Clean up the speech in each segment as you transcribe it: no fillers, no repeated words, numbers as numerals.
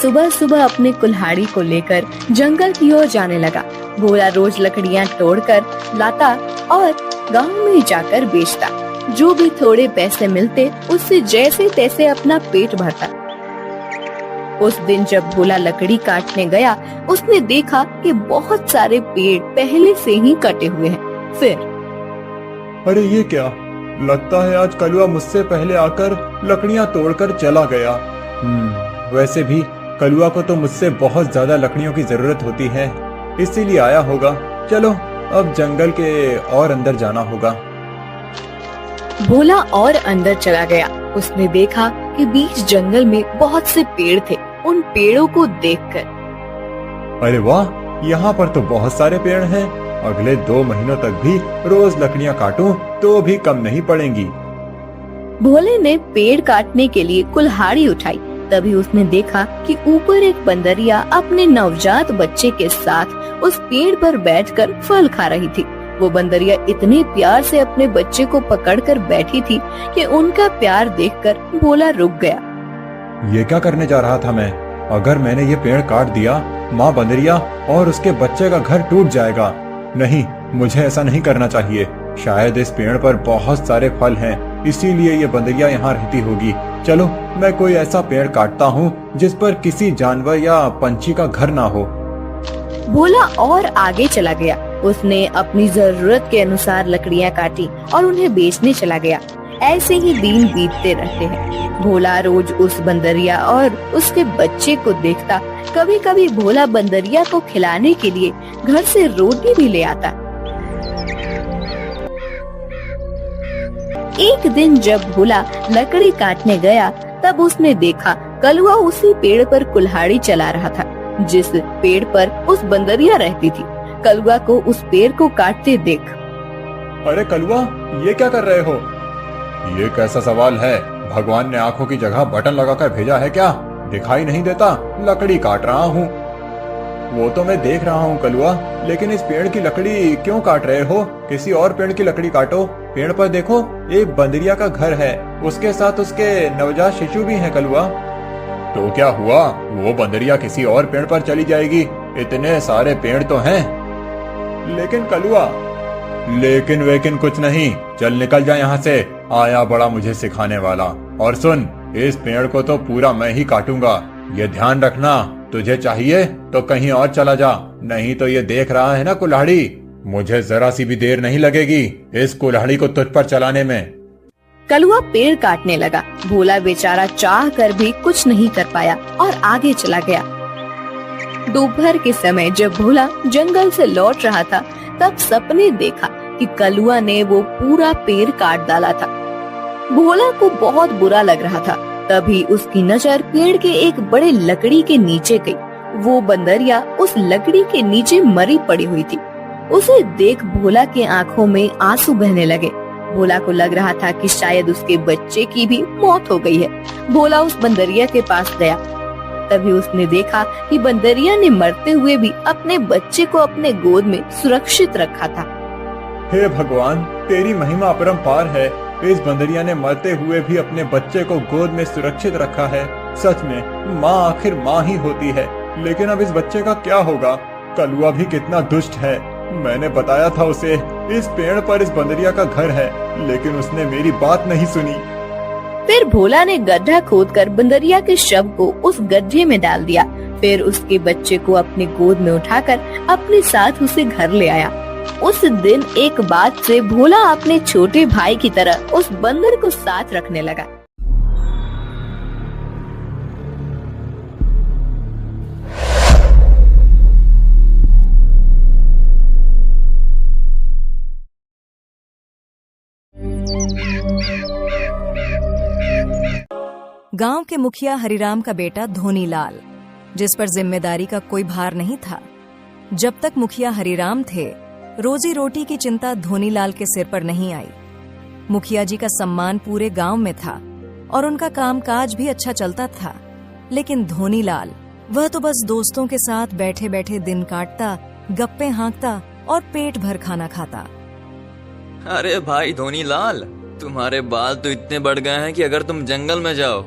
सुबह सुबह अपने कुल्हाड़ी को लेकर जंगल की ओर जाने लगा। भोला रोज लकड़ियाँ तोड़कर लाता और गांव में जाकर बेचता। जो भी थोड़े पैसे मिलते उससे जैसे तैसे अपना पेट भरता। उस दिन जब भोला लकड़ी काटने गया, उसने देखा कि बहुत सारे पेड़ पहले से ही कटे हुए हैं। फिर अरे ये क्या, लगता है आज कलुआ मुझसे पहले आकर लकड़ियाँ तोड़कर चला गया। वैसे भी कलुआ को तो मुझसे बहुत ज्यादा लकड़ियों की जरूरत होती है, इसीलिए आया होगा। चलो अब जंगल के और अंदर जाना होगा। भोला और अंदर चला गया। उसने देखा कि बीच जंगल में बहुत से पेड़ थे। उन पेड़ों को देखकर अरे वाह, यहाँ पर तो बहुत सारे पेड़ हैं। अगले 2 महीनों तक भी रोज लकड़ियाँ काटूं तो भी कम नहीं पड़ेंगी। भोले ने पेड़ काटने के लिए कुल्हाड़ी उठाई। तभी उसने देखा कि ऊपर एक बंदरिया अपने नवजात बच्चे के साथ उस पेड़ पर बैठकर फल खा रही थी। वो बंदरिया इतने प्यार से अपने बच्चे को पकड़कर बैठी थी कि उनका प्यार देखकर भोला रुक गया। ये क्या करने जा रहा था मैं? अगर मैंने ये पेड़ काट दिया, माँ बंदरिया और उसके बच्चे का घर टूट जाएगा। नहीं, मुझे ऐसा नहीं करना चाहिए। शायद इस पेड़ पर बहुत सारे फल हैं, इसीलिए ये बंदरिया यहाँ रहती होगी। चलो मैं कोई ऐसा पेड़ काटता हूँ जिस पर किसी जानवर या पंछी का घर ना हो। भोला और आगे चला गया। उसने अपनी जरूरत के अनुसार लकड़ियाँ काटी और उन्हें बेचने चला गया। ऐसे ही दिन बीतते रहते हैं। भोला रोज उस बंदरिया और उसके बच्चे को देखता। कभी कभी भोला बंदरिया को खिलाने के लिए घर से रोटी भी ले आता। एक दिन जब भोला लकड़ी काटने गया, तब उसने देखा कलुआ उसी पेड़ पर कुल्हाड़ी चला रहा था जिस पेड़ पर उस बंदरिया रहती थी। कलुआ को उस पेड़ को काटते देख, अरे कलुआ, ये क्या कर रहे हो? ये कैसा सवाल है? भगवान ने आंखों की जगह बटन लगाकर भेजा है क्या? दिखाई नहीं देता? लकड़ी काट रहा हूँ। वो तो मैं देख रहा हूँ कलुआ, लेकिन इस पेड़ की लकड़ी क्यों काट रहे हो? किसी और पेड़ की लकड़ी काटो। पेड़ पर देखो, एक बंदरिया का घर है, उसके साथ उसके नवजात शिशु भी हैं कलुआ। तो क्या हुआ? वो बंदरिया किसी और पेड़ पर चली जाएगी। इतने सारे पेड़ तो हैं। लेकिन कलुआ, लेकिन वेकिन कुछ नहीं। चल निकल जा यहाँ से। आया बड़ा मुझे सिखाने वाला। और सुन, इस पेड़ को तो पूरा मैं ही काटूंगा। ये ध्यान रखना, तुझे चाहिए तो कहीं और चला जा, नहीं तो ये देख रहा है ना कुल्हाड़ी, मुझे जरा सी भी देर नहीं लगेगी इस कुल्हाड़ी को तुझ पर चलाने में। कलुआ पेड़ काटने लगा। भोला बेचारा चाह कर भी कुछ नहीं कर पाया और आगे चला गया। दोपहर के समय जब भोला जंगल से लौट रहा था, तब सपने देखा कि कलुआ ने वो पूरा पेड़ काट डाला था। भोला को बहुत बुरा लग रहा था। तभी उसकी नजर पेड़ के एक बड़े लकड़ी के नीचे गई। वो बंदरिया उस लकड़ी के नीचे मरी पड़ी हुई थी। उसे देख भोला के आंखों में आंसू बहने लगे। भोला को लग रहा था कि शायद उसके बच्चे की भी मौत हो गई है। भोला उस बंदरिया के पास गया। तभी उसने देखा कि बंदरिया ने मरते हुए भी अपने बच्चे को अपने गोद में सुरक्षित रखा था। हे भगवान, तेरी महिमा अपरंपार है। इस बंदरिया ने मरते हुए भी अपने बच्चे को गोद में सुरक्षित रखा है। सच में माँ आखिर माँ ही होती है। लेकिन अब इस बच्चे का क्या होगा? कलुआ भी कितना दुष्ट है। मैंने बताया था उसे इस पेड़ पर इस बंदरिया का घर है, लेकिन उसने मेरी बात नहीं सुनी। फिर भोला ने गड्ढा खोदकर बंदरिया के शव को उस गड्ढे में डाल दिया। फिर उसके बच्चे को अपनी गोद में उठाकर अपने साथ उसे घर ले आया। उस दिन एक बात से भोला अपने छोटे भाई की तरह उस बंदर को साथ रखने लगा। गांव के मुखिया हरिराम का बेटा धोनीलाल, जिस पर जिम्मेदारी का कोई भार नहीं था। जब तक मुखिया हरिराम थे, रोजी रोटी की चिंता धोनीलाल के सिर पर नहीं आई। मुखिया जी का सम्मान पूरे गांव में था और उनका कामकाज भी अच्छा चलता था। लेकिन धोनीलाल, वह तो बस दोस्तों के साथ बैठे बैठे दिन काटता, गप्पे हाँकता और पेट भर खाना खाता। अरे भाई धोनीलाल, तुम्हारे बाल तो इतने बढ़ गए हैं कि अगर तुम जंगल में जाओ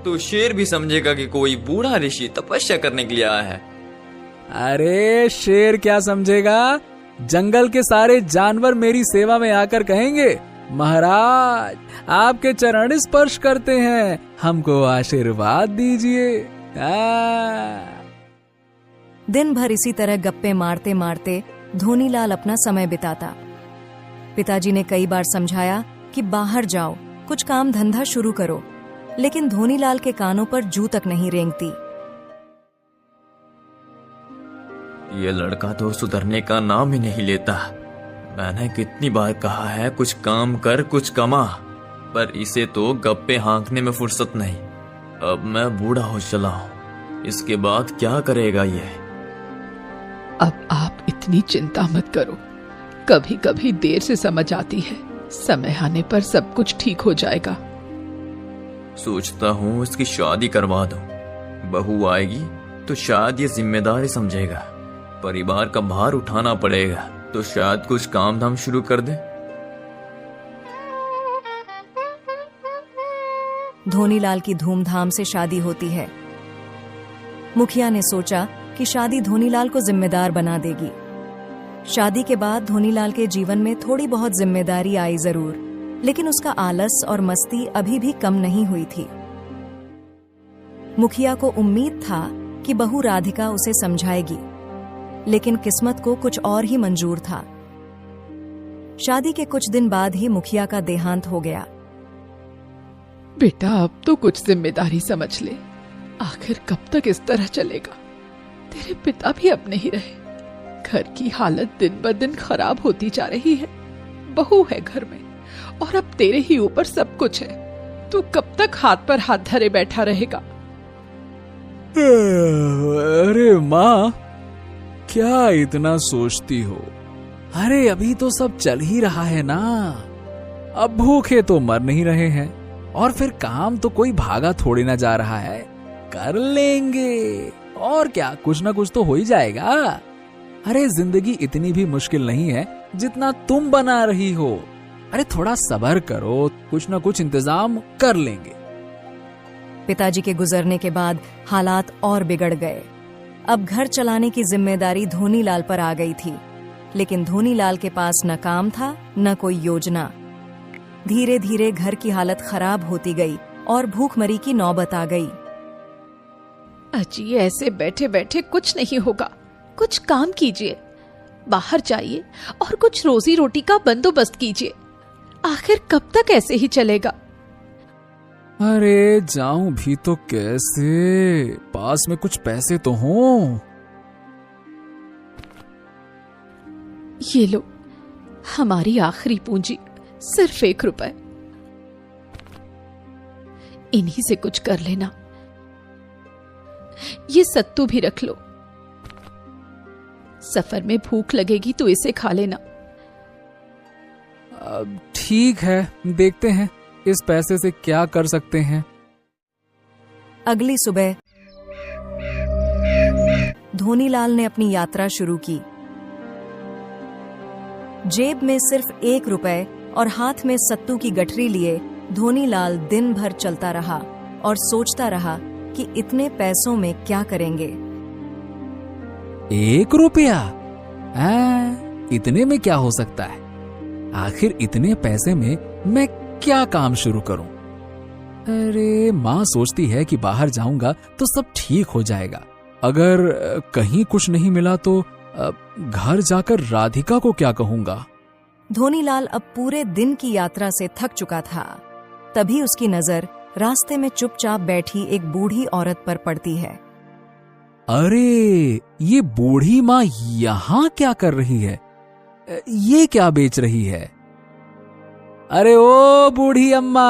तो शेर भी समझेगा कि कोई बूढ़ा ऋषि तपस्या करने के लिए आया है। अरे शेर क्या समझेगा, जंगल के सारे जानवर मेरी सेवा में आकर कहेंगे, महाराज आपके चरण स्पर्श करते हैं, हमको आशीर्वाद दीजिए। दिन भर इसी तरह गप्पे मारते मारते धोनीलाल अपना समय बिताता। पिताजी ने कई बार समझाया कि बाहर जाओ, कुछ काम धंधा शुरू करो, लेकिन धोनीलाल के कानों पर जू तक नहीं रेंगती। ये लड़का तो सुधरने का नाम ही नहीं लेता। मैंने कितनी बार कहा है कुछ काम कर कुछ कमा, पर इसे तो गप्पे हाँकने में फुर्सत नहीं। अब मैं बूढ़ा हो चला हूँ, इसके बाद क्या करेगा ये? अब आप इतनी चिंता मत करो, कभी कभी देर से समझ आती है, समय आने पर सब कुछ ठीक हो जाएगा। सोचता हूँ इसकी शादी करवा दूं। बहू आएगी तो शायद ये जिम्मेदारी समझेगा, परिवार का भार उठाना पड़ेगा तो शायद कुछ काम धाम शुरू कर दे। धोनीलाल की धूमधाम से शादी होती है। मुखिया ने सोचा कि शादी धोनीलाल को जिम्मेदार बना देगी। शादी के बाद धोनीलाल के जीवन में थोड़ी बहुत जिम्मेदारी आई जरूर, लेकिन उसका आलस और मस्ती अभी भी कम नहीं हुई थी। मुखिया को उम्मीद था कि बहू राधिका उसे समझाएगी, लेकिन किस्मत को कुछ और ही मंजूर था। शादी के कुछ दिन बाद ही मुखिया का देहांत हो गया। बेटा अब तो कुछ जिम्मेदारी समझ ले, आखिर कब तक इस तरह चलेगा? तेरे पिता भी अब नहीं रहे, घर की हालत दिन ब दिन खराब होती जा रही है। बहू है घर में और अब तेरे ही ऊपर सब कुछ है। तू कब तक हाथ पर हाथ धरे बैठा रहेगा? अरे माँ, क्या इतना सोचती हो? अरे अभी तो सब चल ही रहा है ना, अब भूखे तो मर नहीं रहे हैं, और फिर काम तो कोई भागा थोड़ी ना जा रहा है, कर लेंगे। और क्या, कुछ ना कुछ तो हो ही जाएगा। अरे जिंदगी इतनी भी मुश्किल नहीं है जितना तुम बना रही हो। अरे थोड़ा सब्र करो, कुछ ना कुछ इंतजाम कर लेंगे। पिताजी के गुजरने के बाद हालात और बिगड़ गए। अब घर चलाने की जिम्मेदारी धोनीलाल पर आ गई थी, लेकिन धोनीलाल के पास न काम था न कोई योजना। धीरे धीरे घर की हालत खराब होती गई और भूखमरी की नौबत आ गई। अजी ऐसे बैठे बैठे कुछ नहीं होगा, कुछ काम कीजिए, बाहर जाइए और कुछ रोजी रोटी का बंदोबस्त कीजिए। आखिर कब तक ऐसे ही चलेगा? अरे जाऊं भी तो कैसे, पास में कुछ पैसे तो हों। ये लो, हमारी आखिरी पूंजी सिर्फ 1 रुपए, इन्हीं से कुछ कर लेना। ये सत्तू भी रख लो, सफर में भूख लगेगी तो इसे खा लेना। अब ठीक है, देखते हैं इस पैसे से क्या कर सकते हैं। अगली सुबह धोनीलाल ने अपनी यात्रा शुरू की। जेब में सिर्फ 1 रुपए और हाथ में सत्तू की गठरी लिए धोनीलाल दिन भर चलता रहा और सोचता रहा कि इतने पैसों में क्या करेंगे। 1 रुपया? इतने में क्या हो सकता है? आखिर इतने पैसे में मैं क्या काम शुरू करूं? अरे माँ सोचती है कि बाहर जाऊंगा तो सब ठीक हो जाएगा। अगर कहीं कुछ नहीं मिला तो घर जाकर राधिका को क्या कहूंगा? धोनीलाल अब पूरे दिन की यात्रा से थक चुका था। तभी उसकी नजर रास्ते में चुपचाप बैठी एक बूढ़ी औरत पर पड़ती है। अरे ये बूढ़ी माँ यहाँ क्या कर रही है? ये क्या बेच रही है? अरे ओ बूढ़ी अम्मा,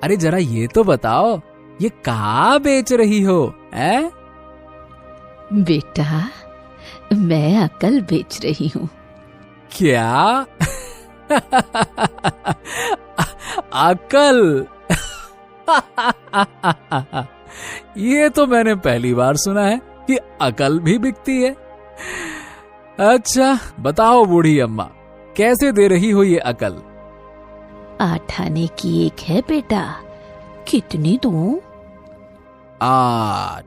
अरे जरा ये तो बताओ, ये क्या बेच रही हो? बेटा, मैं अकल बेच रही हूँ। क्या? अकल? ये तो मैंने पहली बार सुना है कि अकल भी बिकती है। अच्छा बताओ बूढ़ी अम्मा, कैसे दे रही हो ये अकल? 8 आने की 1 है बेटा, कितनी दूं?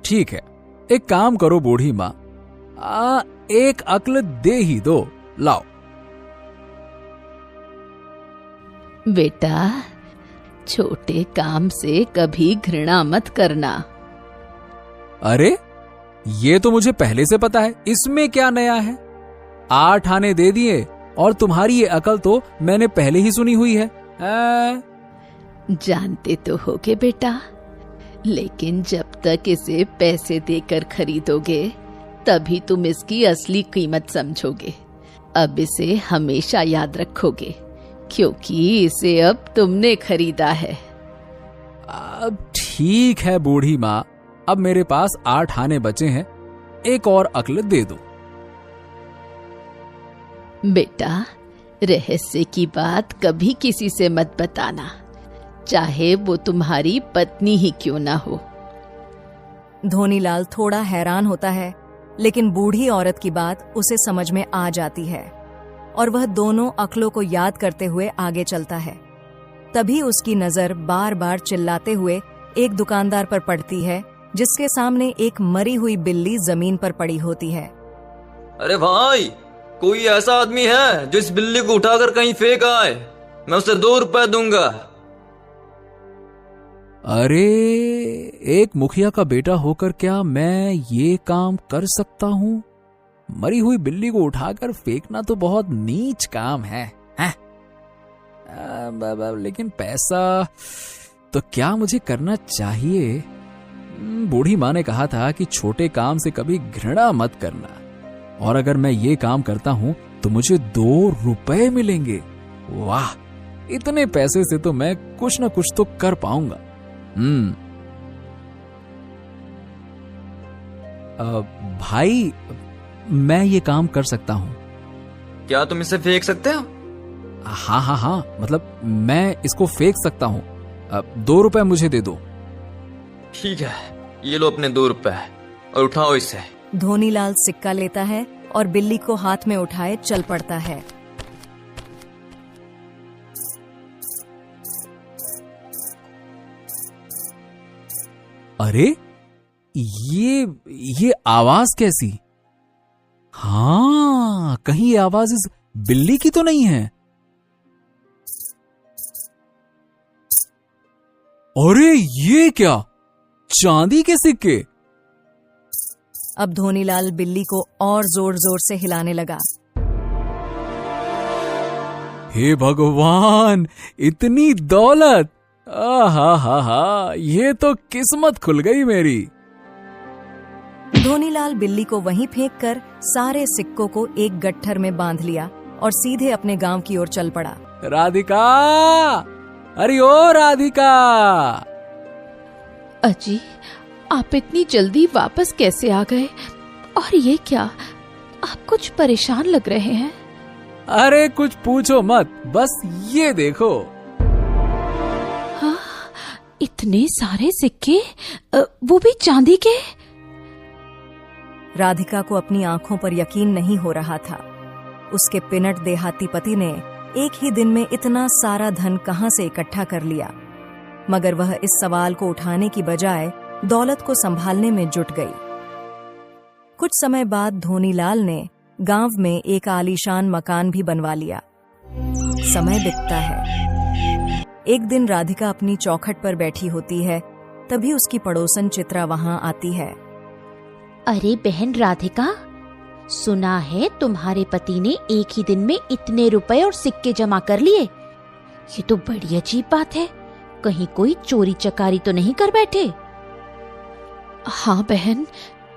ठीक है, एक काम करो बूढ़ी माँ, एक अक्ल दे ही दो, लाओ। बेटा, छोटे काम से कभी घृणा मत करना। अरे ये तो मुझे पहले से पता है, इसमें क्या नया है? 8 आने दे दिए और तुम्हारी ये अकल तो मैंने पहले ही सुनी हुई है। जानते तो होगे बेटा, लेकिन जब तक इसे पैसे देकर खरीदोगे तभी तुम इसकी असली कीमत समझोगे। अब इसे हमेशा याद रखोगे क्योंकि इसे अब तुमने खरीदा है। अब ठीक है बूढ़ी माँ, अब मेरे पास 8 आने बचे हैं, एक और अक्ल दे दो। बेटा, रहस्य की बात कभी किसी से मत बताना, चाहे वो तुम्हारी पत्नी ही क्यों ना हो। धोनीलाल थोड़ा हैरान होता है, लेकिन बूढ़ी औरत की बात उसे समझ में आ जाती है और वह दोनों अक्लों को याद करते हुए आगे चलता है। तभी उसकी नजर बार बार चिल्लाते हुए एक दुकानदार पर पड़ती है, जिसके सामने एक मरी हुई बिल्ली जमीन पर पड़ी होती है। अरे भाई, कोई ऐसा आदमी है जो इस बिल्ली को उठाकर कहीं फेंक आए? मैं उसे 2 रुपए दूंगा। अरे, एक मुखिया का बेटा होकर क्या मैं ये काम कर सकता हूँ? मरी हुई बिल्ली को उठाकर फेंकना तो बहुत नीच काम है, हैं? लेकिन पैसा तो क्या मुझे करना चाहिए? बूढ़ी माँ ने कहा था कि छोटे काम से कभी घृणा मत करना, और अगर मैं ये काम करता हूँ तो मुझे 2 रुपए मिलेंगे। वाह, इतने पैसे से तो मैं कुछ न कुछ तो कर पाऊंगा। भाई, मैं ये काम कर सकता हूँ। क्या तुम इसे फेंक सकते हो? हाँ, मतलब मैं इसको फेंक सकता हूँ। 2 रुपए मुझे दे दो। ठीक है, ये लो अपने 2 रुपए और उठाओ इसे। धोनीलाल सिक्का लेता है और बिल्ली को हाथ में उठाए चल पड़ता है। अरे, ये आवाज कैसी? हाँ, कहीं ये आवाज इस बिल्ली की तो नहीं है? अरे ये क्या, चांदी के सिक्के? अब धोनीलाल बिल्ली को और जोर जोर से हिलाने लगा। हे भगवान, इतनी दौलत! हा, ये तो किस्मत खुल गई मेरी। धोनीलाल बिल्ली को वहीं फेंककर सारे सिक्कों को एक गट्ठर में बांध लिया और सीधे अपने गांव की ओर चल पड़ा। राधिका, अरे ओ राधिका! अजी, आप इतनी जल्दी वापस कैसे आ गए? और ये क्या, आप कुछ परेशान लग रहे हैं। अरे कुछ पूछो मत, बस ये देखो। हाँ, इतने सारे सिक्के, वो भी चांदी के। राधिका को अपनी आंखों पर यकीन नहीं हो रहा था। उसके पिनट देहाती पति ने एक ही दिन में इतना सारा धन कहां से इकट्ठा कर लिया, मगर वह इस सवाल को उठाने की बजाय दौलत को संभालने में जुट गई। कुछ समय बाद धोनीलाल ने गांव में एक आलीशान मकान भी बनवा लिया। समय बीतता है। एक दिन राधिका अपनी चौखट पर बैठी होती है, तभी उसकी पड़ोसन चित्रा वहां आती है। अरे बहन राधिका, सुना है तुम्हारे पति ने एक ही दिन में इतने रुपए और सिक्के जमा कर लिए। ये तो बड़ी अजीब बात है, कहीं कोई चोरी चकारी तो नहीं कर बैठे? हाँ बहन,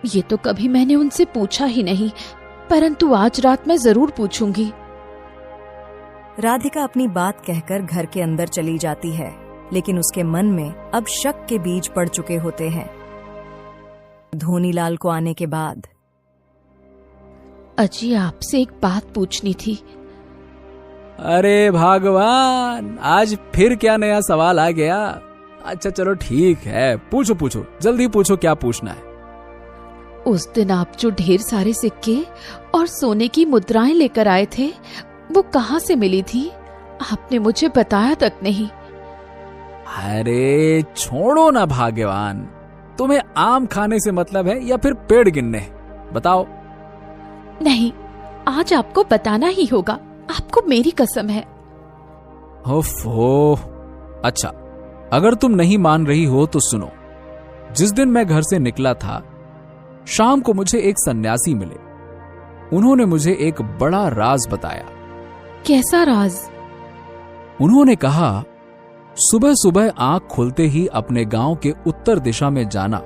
ये तो कभी मैंने उनसे पूछा ही नहीं, परंतु आज रात मैं जरूर पूछूंगी। राधिका अपनी बात कहकर घर के अंदर चली जाती है, लेकिन उसके मन में अब शक के बीज पड़ चुके होते हैं। धोनीलाल को आने के बाद, अजी आपसे एक बात पूछनी थी। अरे भगवान, आज फिर क्या नया सवाल आ गया? अच्छा चलो ठीक है, पूछो, जल्दी पूछो, क्या पूछना है? उस दिन आप जो ढेर सारे सिक्के और सोने की मुद्राएं लेकर आए थे, वो कहाँ से मिली थी? आपने मुझे बताया तक नहीं। अरे छोड़ो ना भाग्यवान, तुम्हें आम खाने से मतलब है या फिर पेड़ गिनने? बताओ। नहीं, आज आपको बताना ही होगा, आपको मेरी कसम है। ओफो। अच्छा, अगर तुम नहीं मान रही हो तो सुनो। जिस दिन मैं घर से निकला था, शाम को मुझे एक सन्यासी मिले। उन्होंने मुझे एक बड़ा राज बताया। कैसा राज? उन्होंने कहा, सुबह सुबह आंख खुलते ही अपने गांव के उत्तर दिशा में जाना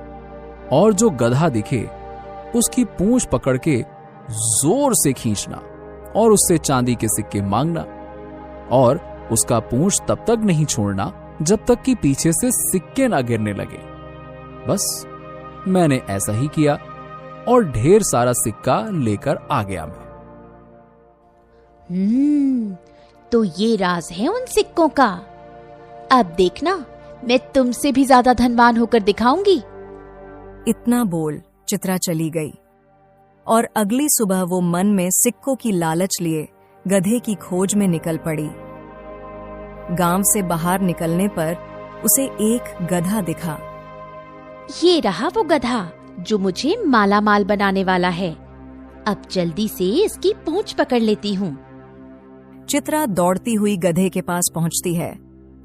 और जो गधा दिखे उसकी पूंछ पकड़ के जोर से खींचना और उससे चांदी के सिक्के मांगना, और उसका पूंछ तब तक नहीं छोड़ना जब तक कि पीछे से सिक्के ना गिरने लगे। बस मैंने ऐसा ही किया और ढेर सारा सिक्का लेकर आ गया मैं। तो ये राज है उन सिक्कों का। अब देखना, मैं तुमसे भी ज्यादा धनवान होकर दिखाऊंगी। इतना बोल चित्रा चली गई और अगली सुबह वो मन में सिक्कों की लालच लिए गधे की खोज में निकल पड़ी। गांव से बाहर निकलने पर उसे एक गधा दिखा। ये रहा वो गधा जो मुझे माला माल बनाने वाला है। अब जल्दी से इसकी पूंछ पकड़ लेती हूँ। चित्रा दौड़ती हुई गधे के पास पहुंचती है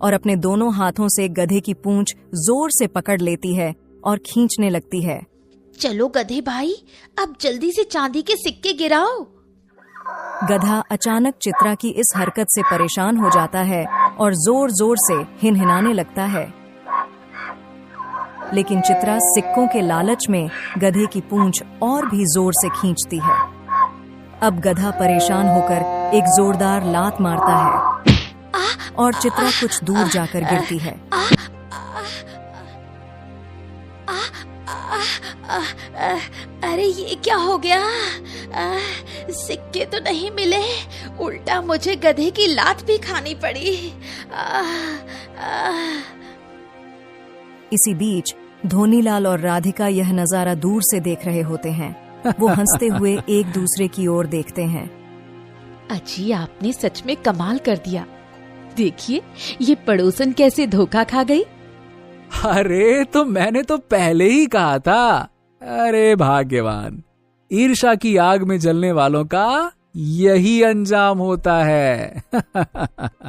और अपने दोनों हाथों से गधे की पूंछ जोर से पकड़ लेती है और खींचने लगती है। चलो गधे भाई, अब जल्दी से चांदी के सिक्के गिराओ। गधा अचानक चित्रा की इस हरकत से परेशान हो जाता है और जोर जोर से हिनहिनाने लगता है, लेकिन चित्रा सिक्कों के लालच में गधे की पूंछ और भी जोर से खींचती है। अब गधा परेशान होकर एक जोरदार लात मारता है और चित्रा कुछ दूर जाकर गिरती है। अरे ये क्या हो गया? सिक्के तो नहीं मिले, उल्टा मुझे गधे की लात भी खानी पड़ी। इसी बीच धोनीलाल और राधिका यह नजारा दूर से देख रहे होते हैं। वो हंसते हुए एक दूसरे की ओर देखते हैं। अजी, आपने सच में कमाल कर दिया। देखिए ये पड़ोसन कैसे धोखा खा गई। अरे तो मैंने तो पहले ही कहा था। अरे भाग्यवान, ईर्ष्या की आग में जलने वालों का यही अंजाम होता है।